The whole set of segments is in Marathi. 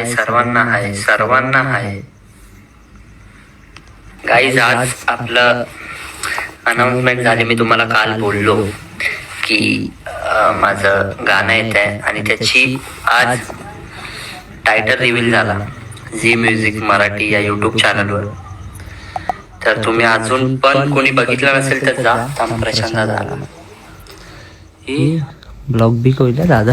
सर्वांना हाय. गाईज, आज आपलं अनाउन्समेंट झाली. मी तुम्हाला काल बोललो की माझं गाणं येत आहे आणि त्याची आज टायटल रिव्हील झाला झी म्युझिक मराठी या यूट्यूब चॅनलवर. तर तुम्ही अजून पण कोणी बघितलं नसेल तर जा, संप्रचंड झाला. ब्लॉग बी होईल दादा.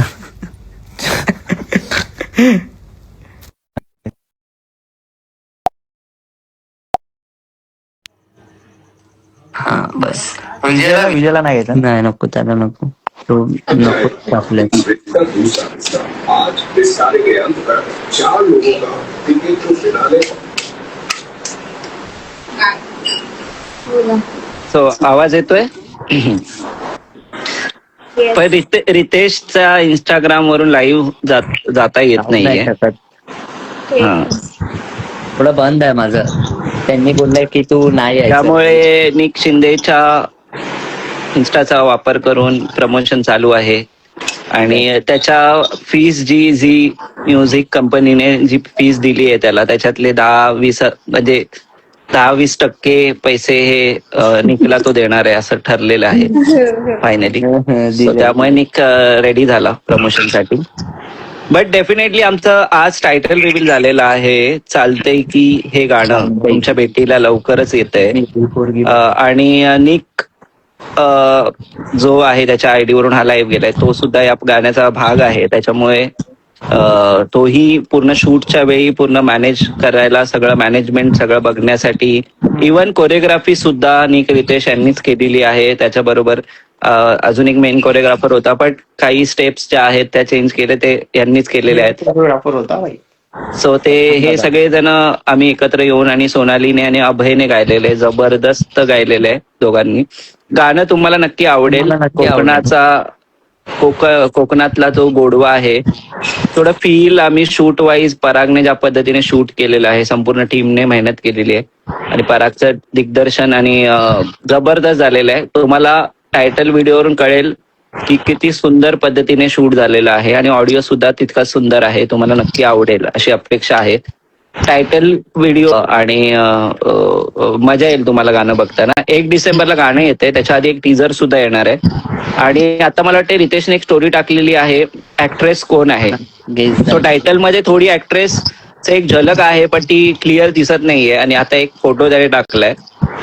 हा बस. विजयला नाही घेत. नाही, नको त्याला, नको तो नको आपल्या. आज इस सारे के अंत तक 4 लोगों का टिकट तो फिनाले. सो आवाज येतोय. पण रितेशचा इंस्टाग्राम वरून लाईव्ह जाता येत नाहीये. हा, थोडं बंद आहे माझं. त्यांनी बोललंय की तू नाही यायचं. त्यामुळे निक शिंदेच्या इन्स्टाचा वापर करून प्रमोशन चालू आहे. आणि त्याच्या फीस जी झी म्युझिक कंपनीने जी फीस दिली आहे त्याला, त्याच्यातले 10-20 म्हणजे 10-20% पैसे हे निकला तो देणार आहे असं ठरलेलं आहे फायनली. सो त्यामुळे निक रेडी झाला प्रमोशनसाठी. बट डेफिनेटली आमचं आज टायटल रिव्हील झालेलं आहे. चालतंय की हे गाणं तुमच्या भेटीला लवकरच येतंय. आणि निक जो आहे त्याच्या आयडी वरून हा लाईव्ह गेलाय, तो सुद्धा या गाण्याचा भाग आहे. त्याच्यामुळे तोही पूर्ण शूटच्या वेळी पूर्ण मॅनेज करायला, सगळं मॅनेजमेंट सगळं बघण्यासाठी, इव्हन कोरिओग्राफी सुद्धा निक रितेश यांनीच केलेली आहे. त्याच्याबरोबर अजून एक मेन कोरिओग्राफर होता, पण काही स्टेप्स ज्या आहेत त्या चेंज केले ते यांनीच केलेले आहेत. सो ते हे सगळे जण आम्ही एकत्र येऊन आणि सोनालीने आणि अभयने गायलेले, जबरदस्त गायलेले आहे दोघांनी. गाणं तुम्हाला नक्की आवडेल. कोकणातला जो गोडवा आहे, थोडं फील आम्ही शूट वाईज परागने ज्या पद्धतीने शूट केलेलं आहे, संपूर्ण टीमने मेहनत केलेली आहे आणि परागचं दिग्दर्शन आणि जबरदस्त झालेलं आहे. तुम्हाला टायटल व्हिडिओवरून कळेल की किती सुंदर पद्धतीने शूट झालेलं आहे आणि ऑडिओ सुद्धा तितका सुंदर आहे. तुम्हाला नक्की आवडेल अशी अपेक्षा आहे. टायटल व्हिडिओ आणि मजा येईल तुम्हाला गाणं बघताना. 1 डिसेंबरला गाणं येतंय, त्याच्या आधी एक टीजर सुद्धा येणार आहे. आणि आता मला वाटतं रितेशने एक स्टोरी टाकलेली आहे, ऍक्ट्रेस कोण आहे. सो टायटल मध्ये थोडी ऍक्ट्रेस एक झलक आहे, पण ती क्लिअर दिसत नाहीये. आणि आता एक फोटो त्याने टाकलाय.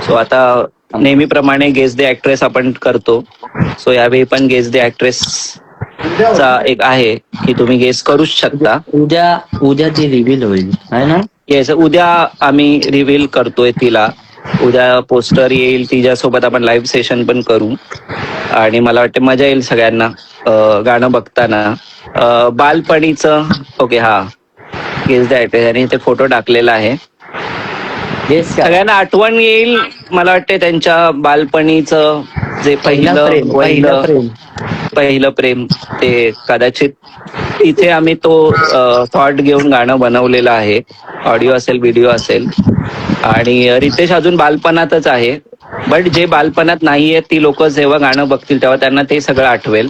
सो आता नेहमीप्रमाणे गेस द ऍक्ट्रेस आपण करतो. सो यावेळी पण गेस द ऍक्ट्रेस चा एक आहे की तुम्ही गेस करूच शकता. उद्या ती रिव्हील होईल आहे ना. येस, उद्या आम्ही रिव्हील करतोय तिला. उद्या पोस्टर येईल, तिच्यासोबत आपण लाईव्ह सेशन पण करू आणि मला वाटतं मजा येईल सगळ्यांना गाणं बघताना. बालपणीचं ओके, हा गेस द ऍक्ट्रेस आणि ते फोटो टाकलेला आहे. सगळ्यांना आठवण येईल मला वाटते त्यांच्या बालपणीचं जे पहिलं प्रेम. ते कदाचित इथे आम्ही तो थॉट घेऊन गाणं बनवलेलं आहे. ऑडिओ असेल, व्हिडिओ असेल. आणि रितेश अजून बालपणातच आहे, बट जे बालपणात नाहीये ती लोक जेव्हा गाणं बघतील तेव्हा त्यांना ते सगळं आठवेल.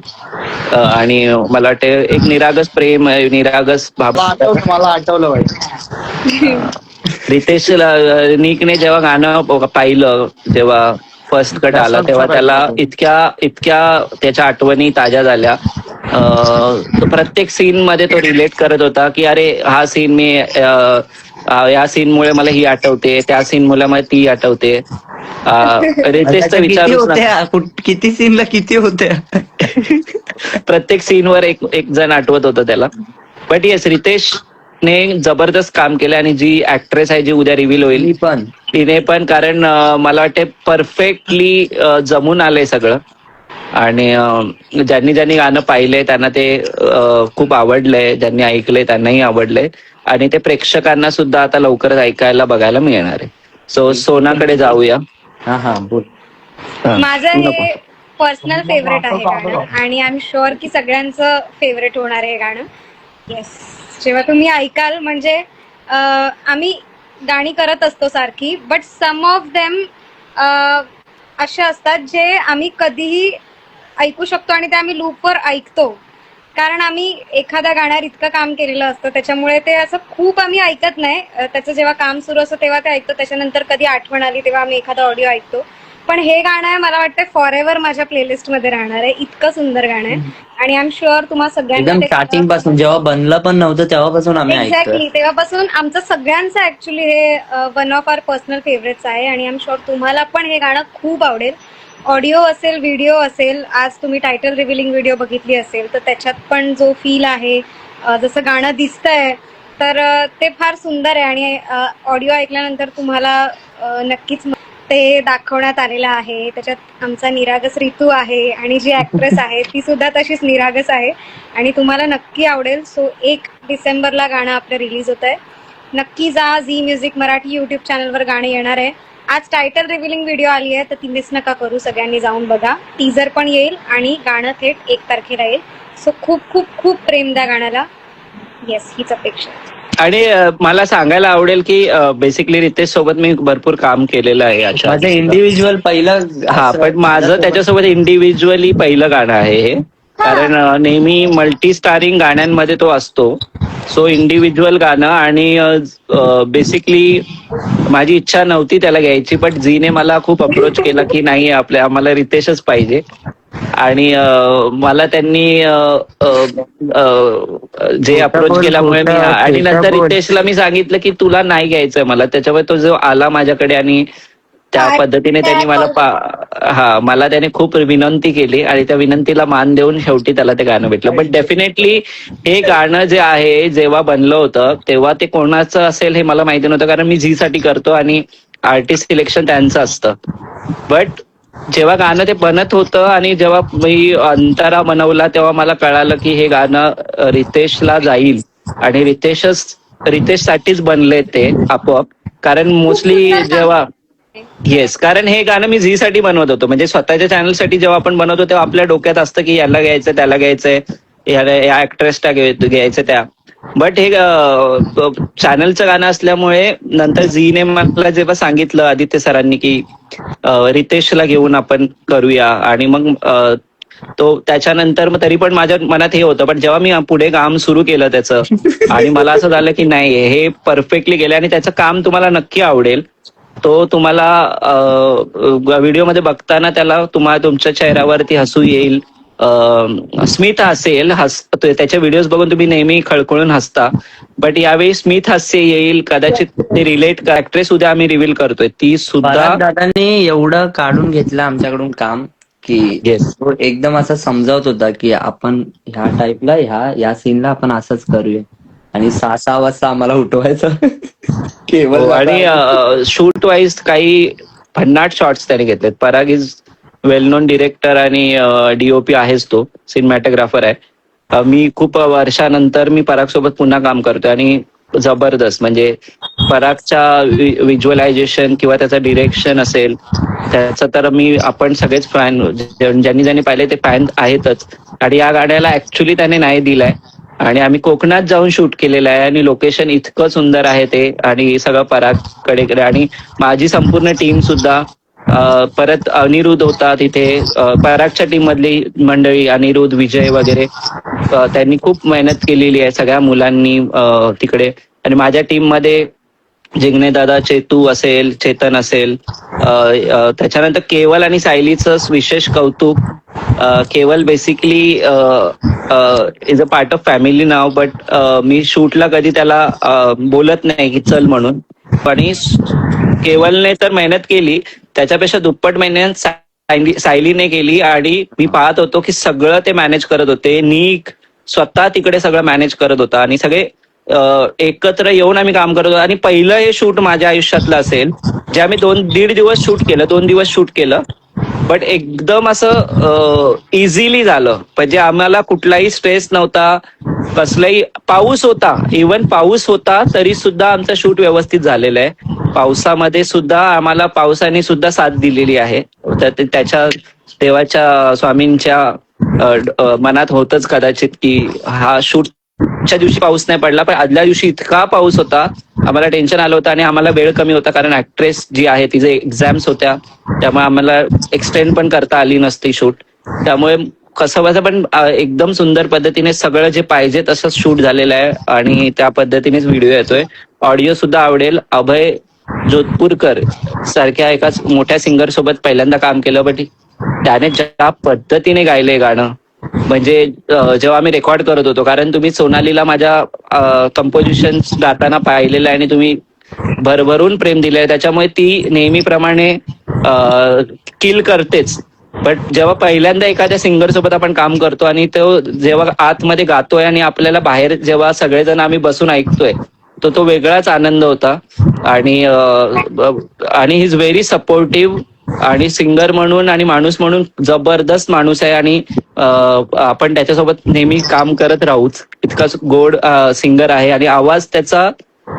आणि मला वाटतं एक निरागस प्रेम, निरागस मला आठवलं रितेश निकने जेव्हा गाणं पाहिलं, जेव्हा फर्स्ट कट आला, तेव्हा त्याला इतक्या त्याच्या आठवणी ताज्या झाल्या. प्रत्येक सीन मध्ये तो रिलेट करत होता की अरे हा सीन मी या सीन मुळे मला ही आठवते, त्या सीन मुळे मला ती आठवते. रितेशचा विचार किती सीनला किती होत्या. प्रत्येक सीनवर एक जण आठवत होतं त्याला. बट येस, रितेशने जबरदस्त काम केलं. आणि जी ऍक्ट्रेस आहे जी उद्या रिव्हील होईल तिने पण, कारण मला वाटते परफेक्टली जमून आलंय सगळं. आणि ज्यांनी गाणं पाहिलंय त्यांना ते खूप आवडलंय, ज्यांनी ऐकलंय त्यांनाही आवडलंय. आणि ते प्रेक्षकांना सुद्धा आता लवकरच ऐकायला बघायला मिळणार आहे. सो सोनाकडे जाऊया. माझं हे पर्सनल फेवरेट आहे गाणं आणि आय एम शुअर की सगळ्यांचं फेवरेट होणार आहे गाणं. येस, जेव्हा तुम्ही ऐकाल, म्हणजे आम्ही गाणी करत असतो सारखी, बट सम ऑफ देम असे असतात जे आम्ही कधीही ऐकू शकतो आणि ते आम्ही लूपवर ऐकतो. कारण आम्ही एखाद्या गाण्यावर इतकं काम केलेलं असतं त्याच्यामुळे ते असं खूप आम्ही ऐकत नाही. त्याचं जेव्हा काम सुरू असतं तेव्हा ते ऐकतो, त्याच्यानंतर कधी आठवण आली तेव्हा आम्ही एखादा ऑडिओ ऐकतो. पण हे गाणं आहे मला वाटतं फॉर एव्हर माझ्या प्लेलिस्ट मध्ये राहणार आहे. इतकं सुंदर गाणं आहे आणि आय एम शुअर तुम्हाला सगळ्यांना एकदम ते स्टार्टिंग पासून, जेव्हा बनलं पण नव्हतं तेव्हापासून आम्ही ऐकतोय. एक्झॅक्टली तेव्हापासून आमचं सगळ्यांचं ऍक्च्युली हे one of our personal favourites आहे आणि आय एम शुअर तुम्हाला पण हे गाणं खूप आवडेल. ऑडिओ असेल, व्हिडिओ असेल, आज तुम्ही टायटल रिव्हिलिंग व्हिडिओ बघितली असेल तर त्याच्यात पण जो फील आहे, जसं गाणं दिसतंय तर ते फार सुंदर आहे आणि ऑडिओ ऐकल्यानंतर तुम्हाला नक्कीच ते दाखवण्यात आलेलं आहे. त्याच्यात आमचा निरागस ऋतू आहे आणि जी ऍक्ट्रेस आहे ती सुद्धा तशीच निरागस आहे आणि तुम्हाला नक्की आवडेल. सो 1 डिसेंबरला गाणं आपलं रिलीज होत आहे. नक्की जा, झी म्युझिक मराठी युट्यूब चॅनलवर गाणं येणार आहे. आज टायटल रिव्हिलिंग व्हिडिओ आली आहे तर ती मिस नका करू, सगळ्यांनी जाऊन बघा. टीजर पण येईल आणि गाणं थेट 1 तारखेला येईल. सो खूप खूप खूप प्रेम द्या गाण्याला. येस, हीच अपेक्षा. आणि मला सांगायला आवडेल की बेसिकली रितेश सोबत मी भरपूर काम केलेलं आहे याच्या माझं इंडिव्हिज्युअल पहिलं. हा, पण माझं त्याच्यासोबत इंडिव्हिज्युअली पहिलं गाणं आहे हे. कारण नेहमी मल्टी स्टारिंग गाण्यांमध्ये तो असतो. सो इंडिव्हिज्युअल गाणं आणि बेसिकली माझी इच्छा नव्हती त्याला घ्यायची, पण झीने मला खूप अप्रोच केला की नाही आम्हाला रितेशच पाहिजे. आणि मला त्यांनी जे अप्रोच केल्यामुळे मी आणि नंतर रितेशला मी सांगितलं की तुला नाही घ्यायचंय मला, त्याच्यामुळे तो जो आला माझ्याकडे आणि त्या पद्धतीने त्यांनी मला त्याने खूप विनंती केली आणि त्या विनंतीला मान देऊन शेवटी त्याला ते गाणं भेटलं. पण डेफिनेटली हे गाणं जे आहे जेव्हा बनलं होतं तेव्हा ते कोणाचं असेल हे मला माहिती नव्हतं, कारण मी झी साठी करतो आणि आर्टिस्ट सिलेक्शन त्यांचं असतं. बट जेव्हा गाणं ते बनत होतं आणि जेव्हा मी अंतारा बनवला तेव्हा मला कळालं की हे गाणं रितेशला जाईल आणि रितेश साठीच बनले ते आपोआप. कारण मोस्टली जेव्हा कारण हे गाणं मी झी साठी बनवत होतो, म्हणजे स्वतःच्या चॅनलसाठी जेव्हा आपण बनवतो तेव्हा आपल्या डोक्यात असतं की याला घ्यायचं, त्याला घ्यायचंय, या ऍक्ट्रेसला घ्यायचं त्या. बट हे चॅनलचं गाणं असल्यामुळे नंतर झीने मला जेव्हा सांगितलं आदित्य सरांनी की रितेशला घेऊन आपण करूया आणि मग तो त्याच्यानंतर मग तरी पण माझ्या मनात हे होतं. पण जेव्हा मी पुढे काम सुरू केलं त्याचं आणि मला असं झालं की नाही हे परफेक्टली गेलं आणि त्याचं काम तुम्हाला नक्की आवडेल. तो तुम्हाला व्हिडिओमध्ये बघताना त्याला तुमच्या चेहऱ्यावरती हसू येईल, स्मित हसेल. त्याच्या व्हिडिओज बघून तुम्ही नेहमी खळखळून हसता, बट यावेळी स्मित हास्य येईल. कदाचित ते रिलेट ऍक्ट्रेस उद्या आम्ही रिव्हील करतोय ती सुद्धा. दादांनी एवढं काढून घेतलं आमच्याकडून काम की तो एकदम असं समजावत होता की आपण ह्या टाईपला या सीनला आपण असंच करूया आणि 6 वाजता आम्हाला उठवायचं. आणि शूट वाईज काही भन्नाट शॉट्स त्याने घेतलेत. पराग इज वेल नोन डिरेक्टर आणि डीओपी आहेच, तो सिनेमॅटोग्राफर आहे. मी खूप वर्षानंतर मी पराग सोबत पुन्हा काम करतोय आणि जबरदस्त, म्हणजे परागच्या व्हिज्युअलायझेशन किंवा त्याचं डिरेक्शन असेल त्याचं तर आपण सगळेच फॅन, ज्यांनी पाहिले ते फॅन आहेतच. आणि या गाण्याला ऍक्च्युली त्याने नाही दिलाय आणि आम्ही कोकणात जाऊन शूट केलेलं आहे आणि लोकेशन इतकं सुंदर आहे ते, आणि सगळं परागकडे. आणि माझी संपूर्ण टीम सुद्धा, परत अनिरुद्ध होता तिथे, परागच्या टीम मधली मंडळी अनिरुद्ध, विजय वगैरे, त्यांनी खूप मेहनत केलेली आहे सगळ्या मुलांनी तिकडे. आणि माझ्या टीम मध्ये जिग्ने दादा, चेतू असेल, चेतन असेल, त्याच्यानंतर केवल आणि सायलीचं विशेष कौतुक. Keval basically is a part of family नाव, बट मी शूटला कधी त्याला बोलत नाही की चल म्हणून. पण केवलने तर मेहनत केली, त्याच्यापेक्षा दुप्पट मेहनत सायलीने केली. आणि मी पाहत होतो की सगळं ते मॅनेज करत होते. निक स्वतः तिकडे सगळं मॅनेज करत होता आणि सगळे एकत्र येऊन आम्ही काम करत होतो. आणि पहिलं हे शूट माझ्या आयुष्यातलं असेल जे आम्ही 2.5 दिवस शूट केलं, 2 दिवस शूट केलं, बट एकदम असं इझिली झालं. म्हणजे आम्हाला कुठलाही स्ट्रेस नव्हता, कसलाही. पाऊस होता, इव्हन पाऊस होता तरी सुद्धा आमचं शूट व्यवस्थित झालेलं आहे. पावसामध्ये सुद्धा आम्हाला पावसाने सुद्धा साथ दिलेली आहे. त्याच्या देवाच्या स्वामींच्या मनात होतच कदाचित की हा शूटच्या दिवशी पाऊस नाही पडला, पण आदल्या दिवशी इतका पाऊस होता, आम्हाला टेन्शन आलं होतं आणि आम्हाला वेळ कमी होता कारण ऍक्ट्रेस जी आहे तिचे एक्झाम्स होत्या, त्यामुळे आम्हाला एक्सटेंड पण करता आली नसती शूट. त्यामुळे कसं बसं पण एकदम सुंदर पद्धतीने सगळं जे पाहिजे तसंच शूट झालेलं आहे आणि त्या पद्धतीनेच व्हिडिओ येतोय. ऑडिओ सुद्धा आवडेल. अभय जोधपूरकर सारख्या एका मोठ्या सिंगर सोबत पहिल्यांदा काम केलं, बट त्याने ज्या पद्धतीने गायलंय गाणं, म्हणजे जेव्हा आम्ही रेकॉर्ड करत होतो, कारण तुम्ही सोनालीला माझ्या कंपोजिशन गाताना पाहिलेलं आहे आणि तुम्ही भरभरून प्रेम दिलंय, त्याच्यामुळे ती नेहमीप्रमाणे किल करतेच. बट जेव्हा पहिल्यांदा एखाद्या सिंगर सोबत आपण काम करतो आणि तो जेव्हा आतमध्ये गातोय आणि आपल्याला बाहेर जेव्हा सगळेजण आम्ही बसून ऐकतोय, तो वेगळाच आनंद होता. आणि ही इज व्हेरी सपोर्टिव्ह आणि सिंगर म्हणून आणि माणूस म्हणून जबरदस्त माणूस आहे आणि आपण त्याच्यासोबत नेहमी काम करत राहूच. इतका गोड सिंगर आहे आणि आवाज त्याचा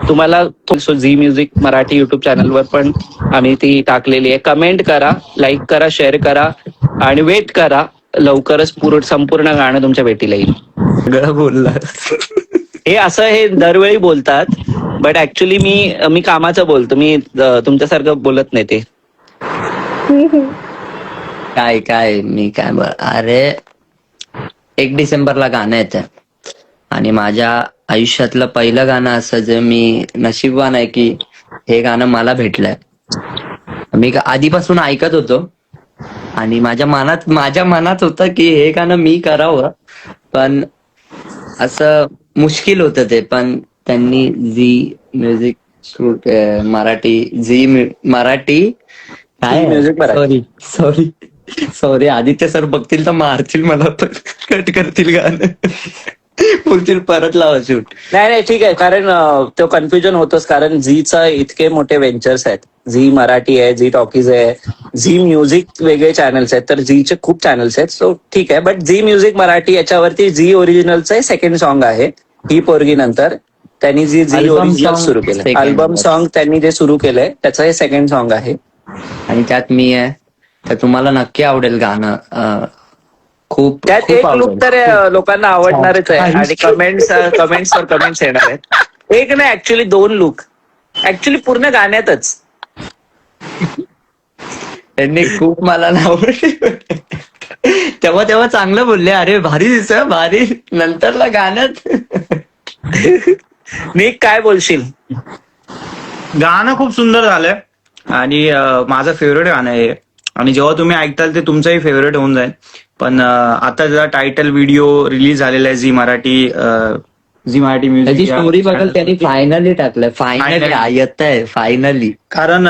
तुम्हाला झी म्युझिक मराठी युट्यूब चॅनलवर पण आम्ही ती टाकलेली आहे. कमेंट करा, लाईक करा, शेअर करा आणि वेट करा. लवकरच संपूर्ण गाणं तुमच्या भेटीला येईल. सगळं बोलला. हे दरवेळी बोलतात, बट ऍक्च्युली मी कामाचं बोलतो. मी तुमच्यासारखं बोलत नाही ते. काय मी काय अरे 1 डिसेंबरला गाणं येतं आणि माझ्या आयुष्यातलं पहिलं गाणं असं जे मी नशीबवान आहे की हे गाणं मला भेटलंय. मी आधीपासून ऐकत होतो आणि माझ्या मनात होतं की हे गाणं मी करावं, पण असं मुश्किल होतं ते. पण त्यांनी झी म्युझिक मराठी काय म्युझिक सॉरी आदित्य सर बघतील तर मारतील मला, पण कट करतील गाणं, बोलतील परत लावा शूट. नाही ठीक आहे, कारण तो कन्फ्युजन होतोच, कारण झीचा इतके मोठे व्हेंचर्स आहेत. झी मराठी आहे, झी टॉकीज आहे, झी म्युझिक वेगळे चॅनल्स आहेत, तर झीचे खूप चॅनल्स आहेत. सो ठीक आहे, बट झी म्युझिक मराठी याच्यावरती झी ओरिजिनलचं सेकंड सॉन्ग आहे, ही पोरगी नंतर. त्यांनी झी ओरिजिनल सुरू केलं, अल्बम सॉन्ग त्यांनी जे सुरू केलंय त्याचं हे सेकंड सॉन्ग आहे. आणि त्यात मी आहे, तर तुम्हाला नक्की आवडेल गाणं. खूप त्यात खूप एक लुक आवडेल. तर लोकांना आवडणारच आहे आणि कमेंट्स येणार आहेत. एक नाही, ऍक्च्युली 2 लुक, ऍक्च्युली पूर्ण गाण्यातच. त्यांनी खूप मला आवडले. तेव्हा चांगलं बोलले, अरे भारी दिसत भारी, नंतरला गाण्यात. निक काय बोलशील? गाणं खूप सुंदर झालंय आणि माझं फेवरेट गाणं आहे आणि जेव्हा तुम्ही ऐकताल ते तुमचंही फेवरेट होऊन जाईल. पण आता जरा टायटल व्हिडिओ रिलीज झालेला आहे झी मराठी त्याची म्युझिक स्टोरी बघाल, त्यांनी फायनली टाकलंय. फायनली येत आहे फायनली. कारण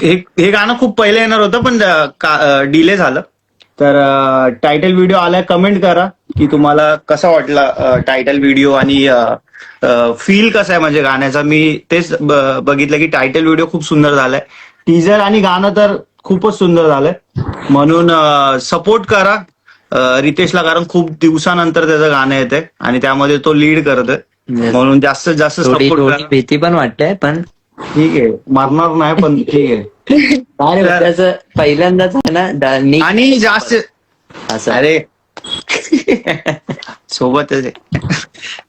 हे गाणं खूप पहिले येणार होतं पण डिले झालं. तर टायटल व्हिडिओ आलाय. कमेंट करा की तुम्हाला कसा वाटला टायटल व्हिडिओ आणि फील कसा आहे म्हणजे गाण्याचा. मी तेच बघितलं की टायटल व्हिडिओ खूप सुंदर झालाय, टीजर आणि गाणं तर खूपच सुंदर झालंय. म्हणून सपोर्ट करा रितेशला, कारण खूप दिवसानंतर त्याचं गाणं येतंय आणि त्यामध्ये तो लीड करतोय. म्हणून जास्तीत जास्त सपोर्ट करा. भीती पण वाटते, पण ठीक आहे, मारणार नाही पण ठीक आहे. त्याचं पहिल्यांदाच आहे ना. आणि जास्त असं अरे सोबतच आहे.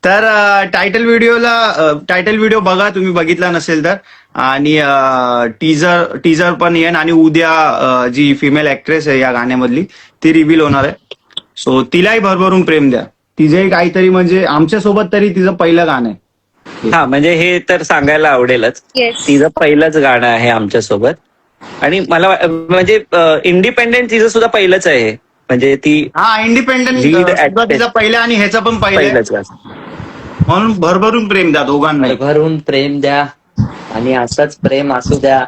तर टायटल व्हिडिओ बघा तुम्ही बघितला नसेल तर. आणि टीजर पण येईन आणि उद्या जी फिमेल ऍक्ट्रेस आहे या गाण्यामधली ती रिव्हील होणार आहे. सो तिलाही भरभरून प्रेम द्या. तिचंही काहीतरी म्हणजे आमच्या सोबत तरी तिचं पहिलं गाणं आहे. हा, म्हणजे हे तर सांगायला आवडेलच. येस. तिचं पहिलंच गाणं आहे आमच्यासोबत आणि मला म्हणजे इंडिपेंडेंट तिचं सुद्धा पहिलंच आहे. म्हणजे ती हा, इंडिपेंडंट Lead तिचं पहिलं आणि ह्याचं पण पहिलं, पहिलंच गाणं. म्हणून भरभरून प्रेम द्या दोघांना. भरभरून प्रेम द्या आणि असंच प्रेम असू द्या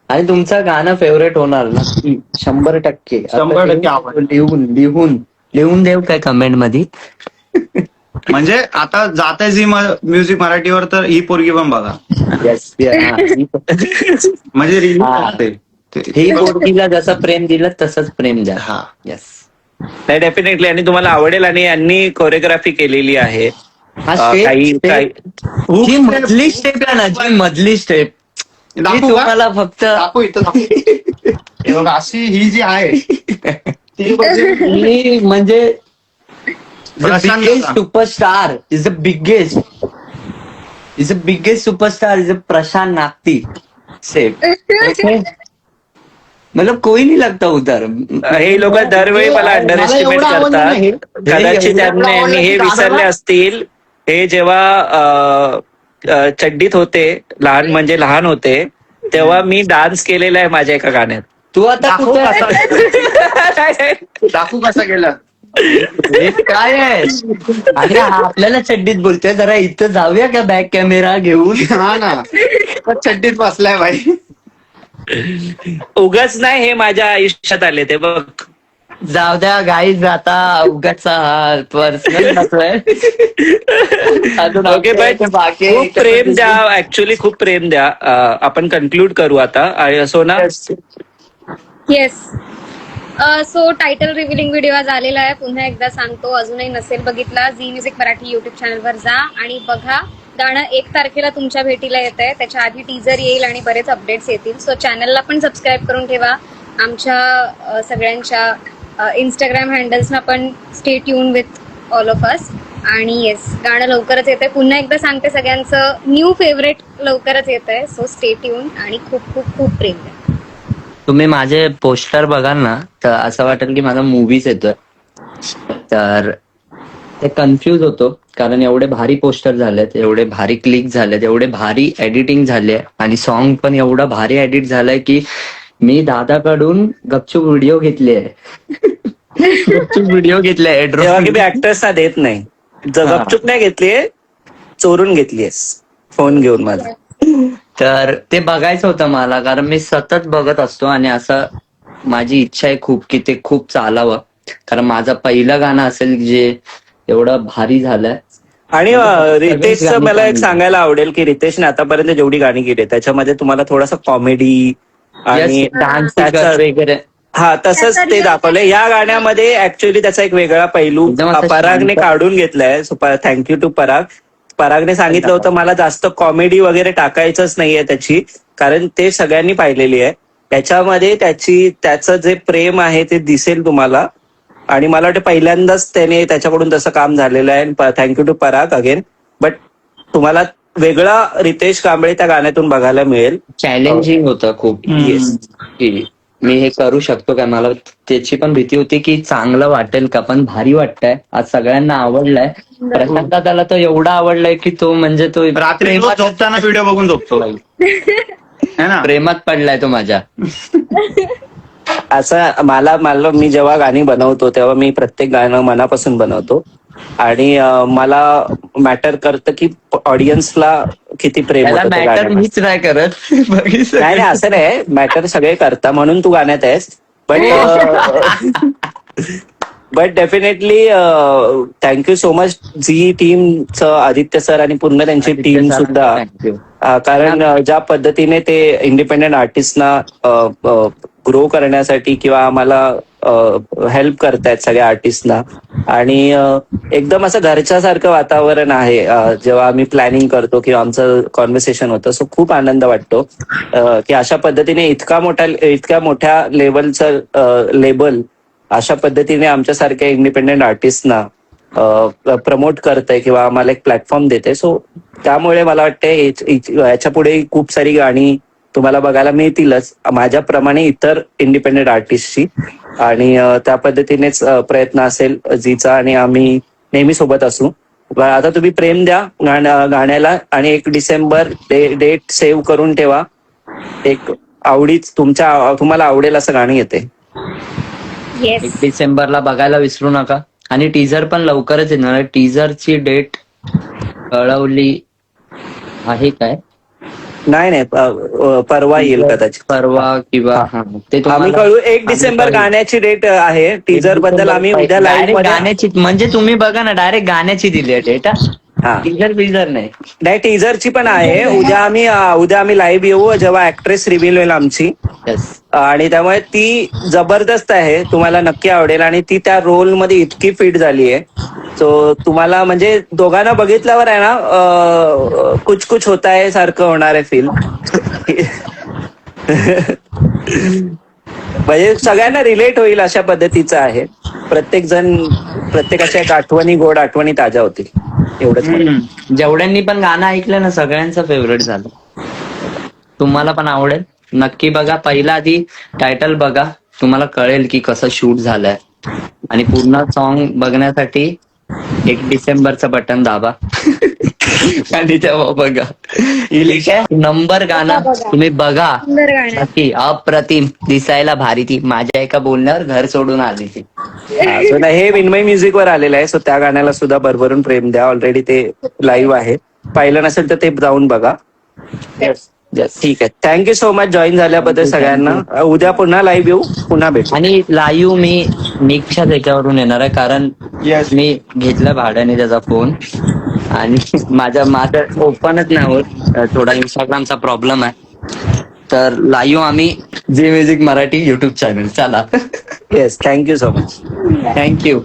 आणि तुमचं गाणं फेवरेट होणार नक्की 100%. 100% आवडेल. लिहून देऊ काय कमेंट मध्ये. म्हणजे आता जाते झी म्युझिक मराठीवर तर ही पोरगी पण बघा. येस. म्हणजे रिलीज हा. होते. ही पोरगीला जसं प्रेम दिलं तसंच प्रेम द्या. हा. येस. नाही, डेफिनेटली. आणि तुम्हाला आवडेल. आणि यांनी कोरिओग्राफी केलेली आहे. हा काही जी मधली स्टेप आहे ना, जी मधली स्टेप दाखवू का? तुम्हाला फक्त दाखवू इथं दाखवू. हे बघा, अशी ही जी आहे ती म्हणजे Prashant superstar is the biggest superstar is a Prashant नागती स्टेप. मतलब कोई नहीं लगता उधर. हे लोक दरवेळी मला अंडर एस्टिमेट एवढं आवडलं ना हे. करतात. कदाचित एवढं त्यांनी आवडलं हे की विसरले गाण्याला- असतील. हे जेव्हा चड्डीत होते, लहान होते, तेव्हा मी डान्स केलेला आहे माझ्या एका गाण्यात. तू आता दाखवू कुठे कसा दाखवू कसा केला हे काय आहे? अरे हा आपल्याला चड्डीत बोलतोय, जरा इथं जाऊया का बॅक कॅमेरा घेऊन. हा ना पण चड्डीत बसलाय भाई. उगाच नाही हे माझ्या आयुष्यात आले ते बघ. जाऊ द्या गाईज, आता उगाचा हा पर्सनल नसतोय. अजून ओके बाय. बाकी खूप प्रेम द्या, ऍक्च्युली खूप प्रेम द्या. आपण कन्क्लूड करू आता. सोना, yes. So title revealing video आज आलेला आहे. पुन्हा एकदा सांगतो, अजूनही नसेल बघितला, झी म्युझिक मराठी युट्यूब चॅनलवर जा आणि बघा. गाणं 1 तारखेला तुमच्या भेटीला येत आहे. त्याच्या आधी टीजर येईल आणि बरेच अपडेट्स येतील. सो चॅनलला पण सबस्क्राईब करून ठेवा. आमच्या सगळ्यांच्या इंस्टाग्राम हँडल्सना पण stay tune with all of us. आणि येस, गाणं लवकरच येत आहे. पुन्हा एकदा सांगते, सगळ्यांचं न्यू फेवरेट लवकरच येत आहे. सो स्टे ट्यून आणि खूप खूप खूप प्रेम द्या. तुम्ही माझे पोस्टर बघाल ना, तर असं वाटेल की माझा मूवीज येतोय. तर ते कन्फ्यूज होतो, कारण एवढे भारी पोस्टर झालेत, एवढे भारी क्लिक झालेत, एवढे भारी एडिटिंग झाले आणि सॉन्ग पण एवढं भारी एडिट झालंय की मी दादाकडून गपचूप व्हिडिओ घेतले आहे. गपचूप व्हिडिओ घेतले तेव्हा की मी ऍक्टर्सना देत नाही. हा. गपचूप नाही घेतलीये, चोरून घेतलीयस फोन घेऊन माझा. तर ते बघायचं होतं मला, कारण मी सतत बघत असतो आणि असं माझी इच्छा आहे खूप की ते खूप चालावं, कारण माझं पहिलं गाणं असेल जे एवढं भारी झालंय. आणि सगळीच रितेशचं गाणी मला एक चांगली. सांगायला आवडेल की रितेशने आतापर्यंत जेवढी गाणी केली त्याच्यामध्ये तुम्हाला थोडासा कॉमेडी आणि डान्स त्याचा- वगैरे हा तसंच ते दाखवलंय. या गाण्यामध्ये ऍक्च्युअली त्याचा एक वेगळा पैलू एकदम असं परागने शांत- काढून घेतलाय. सो थँक्यू टू पराग. परागने सांगितलं होतं मला जास्त कॉमेडी वगैरे टाकायचंच नाहीये त्याची, कारण ते सगळ्यांनी पाहिलेली आहे. त्याच्यामध्ये त्याचं जे प्रेम आहे ते दिसेल तुम्हाला. आणि मला वाटतं पहिल्यांदाच त्याने त्याच्याकडून तसं काम झालेलं आहे. Thank you to Parag again. But तुम्हाला वेगळा रितेश कांबळे त्या गाण्यातून बघायला मिळेल. चॅलेंजिंग होतं खूप, Yes. की मी हे करू शकतो का. मला त्याची पण भीती होती की चांगलं वाटेल का, पण भारी वाटतंय. आज सगळ्यांना आवडलंय. प्रशांत दादाला तो एवढा आवडलाय की तो म्हणजे तो रात्री रोज झोपताना व्हिडिओ बघून झोपतो है ना. प्रेमात पडलाय तो माझ्या. असं मला मी जेव्हा गाणी बनवतो तेव्हा मी प्रत्येक गाणं मनापासून बनवतो. आणि मला मॅटर करतं की ऑडियन्सला किती प्रेम त्याला होतं त्या मॅटर गाण्यामध्ये. मीच नाही करत. नाही नाही असं नाही, मॅटर सगळे करता म्हणून तू गाण्यात आहेस. But definitely thank you so much Zee टीमचं, आदित्य सर आणि पूर्ण त्यांची टीम सुद्धा. Thank you. कारण ज्या पद्धतीने ते इंडिपेंडेंट आर्टिस्टना ग्रो करण्यासाठी किंवा आम्हाला हेल्प करतायत सगळ्या आर्टिस्टना. आणि एकदम असं घरच्यासारखं वातावरण आहे जेव्हा आम्ही प्लॅनिंग करतो किंवा आमचं कॉन्व्हर्सेशन होतं. सो खूप आनंद वाटतो की अशा पद्धतीने इतक्या मोठ्या लेवलचं लेबल अशा पद्धतीने आमच्यासारख्या इंडिपेंडेंट आर्टिस्टना प्रमोट करतंय किंवा आम्हाला एक प्लॅटफॉर्म देते. सो त्यामुळे मला वाटतं याच्या पुढे खूप सारी गाणी तुम्हाला बघायला मिळतीलच माझ्याप्रमाणे इतर इंडिपेंडेंट आर्टिस्टची. आणि त्या पद्धतीनेच प्रयत्न असेल झीचा आणि आम्ही नेहमी सोबत असू. आता तुम्ही प्रेम द्या गाण्याला आणि 1 डिसेंबर डेट सेव्ह करून ठेवा. एक तुम्हाला आवडेल असं गाणं येते. 1 येस. डिसेंबरला बघायला विसरू नका. आणि टीजर पण लवकरच येणार. टीजरची डेट कळवली आहे काय? नाही परवा येईल कदाचित. परवा किंवा हा, ते आम्ही तुम्हाला कळू. 1 डिसेंबर गाण्याची डेट आहे. टीजर बद्दल आम्ही उद्या लाईव्ह Direct मध्ये. गाण्याची, म्हणजे तुम्ही बघा ना, डायरेक्ट गाण्याची दिली आहे डेट. हा टीजर बिजर नाही. नाही टीजरची पण आहे. उद्या आम्ही लाईव्ह येऊ जेव्हा ऍक्ट्रेस रिव्हील होईल आमची. Yes. आणि त्यामुळे ती जबरदस्त आहे, तुम्हाला नक्की आवडेल. आणि ती त्या रोल मध्ये इतकी फिट झाली आहे. सो तुम्हाला म्हणजे दोघांना बघितल्यावर आहे ना कुछ कुछ होता है सारखं होणार आहे फील. म्हणजे सगळ्यांना रिलेट होईल अशा पद्धतीचं आहे. प्रत्येकाच्या एक गोड आठवणी ताज्या होतील. एवढंच. जेवढ्यांनी पण गाणं ऐकलं ना, सगळ्यांचं फेवरेट झालं. तुम्हाला पण आवडेल. नक्की बघा. पहिला आधी टायटल बघा, तुम्हाला कळेल की कसं शूट झालंय. आणि पूर्ण सॉन्ग बघण्यासाठी 1 डिसेंबरचं बटन दाबा आणि तेव्हा बघा. नंबर गाणं तुम्ही बघा. सुंदर गाणं. नक्की अप्रतिम, दिसायला भारी. ती माझ्या एका बोलण्यावर घर सोडून आली ती. सो हे विन्मय म्युझिक वर आलेलं आहे. सो त्या गाण्याला सुद्धा भरभरून प्रेम द्या. ऑलरेडी ते लाईव्ह आहे. पाहिलं नसेल तर ते जाऊन बघा. ठीक आहे. थँक्यू सो मच जॉईन झाल्याबद्दल सगळ्यांना. उद्या पुन्हा लाईव्ह येऊ, पुन्हा भेटू. आणि लाईव्ह मी निकच्या त्याच्यावरून येणार आहे, कारण मी घेतलं भाड्याने त्याचा फोन आणि माझं ओपनच नाही होत. थोडा इंस्टाग्रामचा प्रॉब्लेम आहे. तर लाईव्ह आम्ही जी म्युझिक मराठी युट्यूब चॅनल. चला, yes, thank you so much. Thank you.